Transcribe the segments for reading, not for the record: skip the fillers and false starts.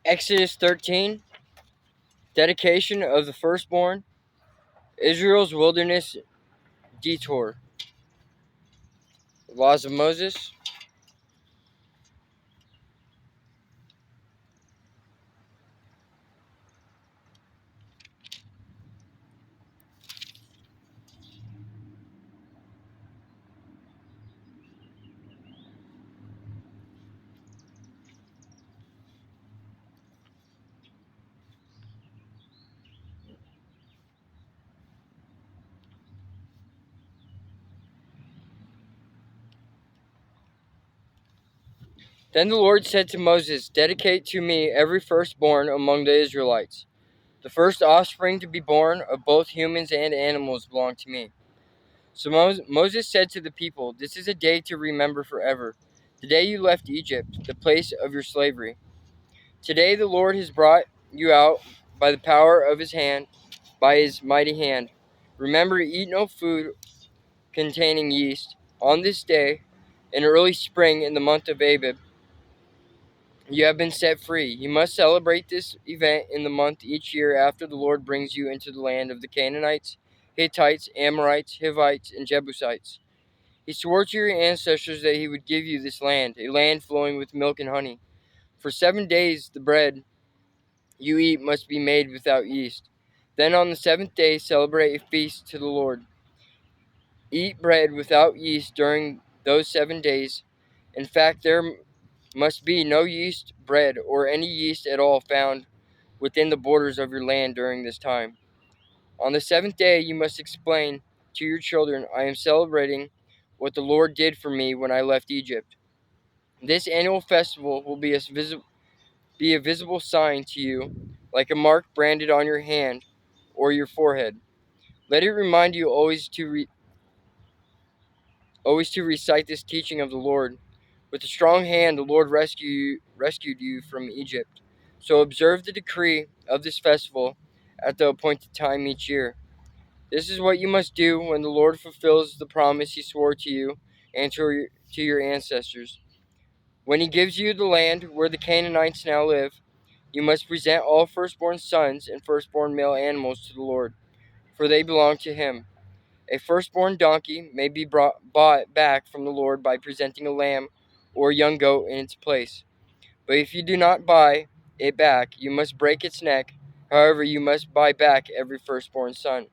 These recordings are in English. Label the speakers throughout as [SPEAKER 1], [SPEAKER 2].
[SPEAKER 1] Exodus 13, dedication of the firstborn, Israel's wilderness detour, laws of Moses. Then the Lord said to Moses, dedicate to me every firstborn among the Israelites. The first offspring to be born of both humans and animals belong to me. So Moses said to the people, this is a day to remember forever, the day you left Egypt, the place of your slavery. Today the Lord has brought you out by the power of his hand, by his mighty hand. Remember, eat no food containing yeast. On this day, in early spring in the month of Abib, you have been set free. You must celebrate this event in the month each year after the Lord brings you into the land of the Canaanites, Hittites, Amorites, Hivites, and Jebusites. He swore to your ancestors that he would give you this land, a land flowing with milk and honey. For 7 days the bread you eat must be made without yeast. Then on the seventh day celebrate a feast to the Lord. Eat bread without yeast during those 7 days. In fact, there must be no yeast bread or any yeast at all found within the borders of your land during this time. On the seventh day you must explain to your children, I am celebrating what the Lord did for me when I left Egypt. This annual festival will be a visible sign to you, like a mark branded on your hand or your forehead. Let it remind you always to recite this teaching of the Lord. With a strong hand the Lord rescued you from Egypt. So observe the decree of this festival at the appointed time each year. This is what you must do when the Lord fulfills the promise he swore to you and to your ancestors. When he gives you the land where the Canaanites now live, you must present all firstborn sons and firstborn male animals to the Lord, for they belong to him. A firstborn donkey may be bought back from the Lord by presenting a lamb or a young goat in its place. But if you do not buy it back, you must break its neck. However, you must buy back every firstborn son.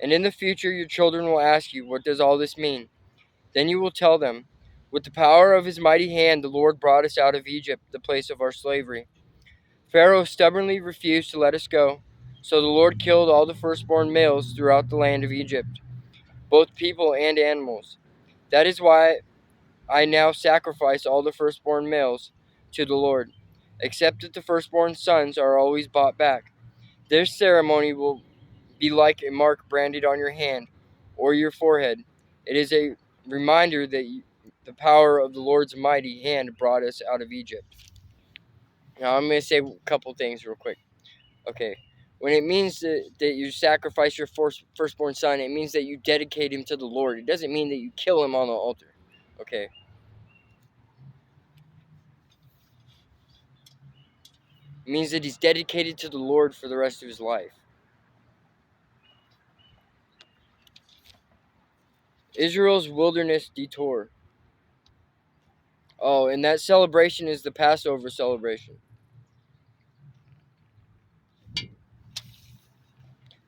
[SPEAKER 1] And in the future, your children will ask you, what does all this mean? Then you will tell them, with the power of his mighty hand, the Lord brought us out of Egypt, the place of our slavery. Pharaoh stubbornly refused to let us go, so the Lord killed all the firstborn males throughout the land of Egypt, both people and animals. That is why I now sacrifice all the firstborn males to the Lord, except that the firstborn sons are always bought back. This ceremony will be like a mark branded on your hand or your forehead. It is a reminder that the power of the Lord's mighty hand brought us out of Egypt. Now I'm going to say a couple things real quick. Okay. When it means that you sacrifice your firstborn son, it means that you dedicate him to the Lord. It doesn't mean that you kill him on the altar. Okay. It means that he's dedicated to the Lord for the rest of his life. Israel's wilderness detour. Oh, and that celebration is the Passover celebration.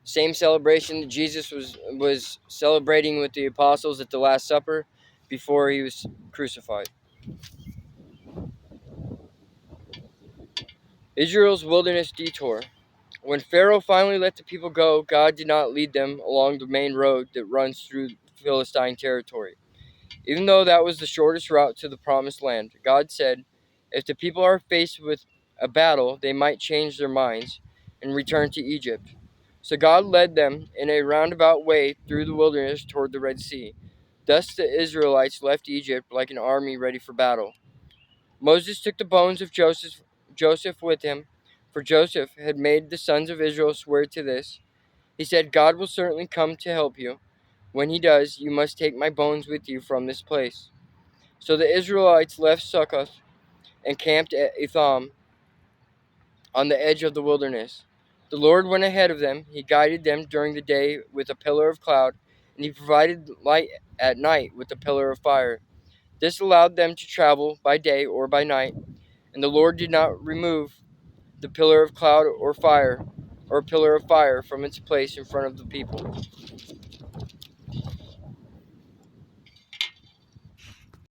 [SPEAKER 1] Same celebration that Jesus was celebrating with the apostles at the Last Supper before he was crucified. Israel's wilderness detour. When Pharaoh finally let the people go, God did not lead them along the main road that runs through Philistine territory. Even though that was the shortest route to the promised land, God said, if the people are faced with a battle, they might change their minds and return to Egypt. So God led them in a roundabout way through the wilderness toward the Red Sea. Thus the Israelites left Egypt like an army ready for battle. Moses took the bones of Joseph with him, for Joseph had made the sons of Israel swear to this. He said, God will certainly come to help you. When he does, you must take my bones with you from this place. So the Israelites left Succoth and camped at Etham. on the edge of the wilderness. The Lord went ahead of them. He guided them during the day with a pillar of cloud, and he provided light at night with a pillar of fire. This allowed them to travel by day or by night, and the Lord did not remove the pillar of cloud or pillar of fire from its place in front of the people.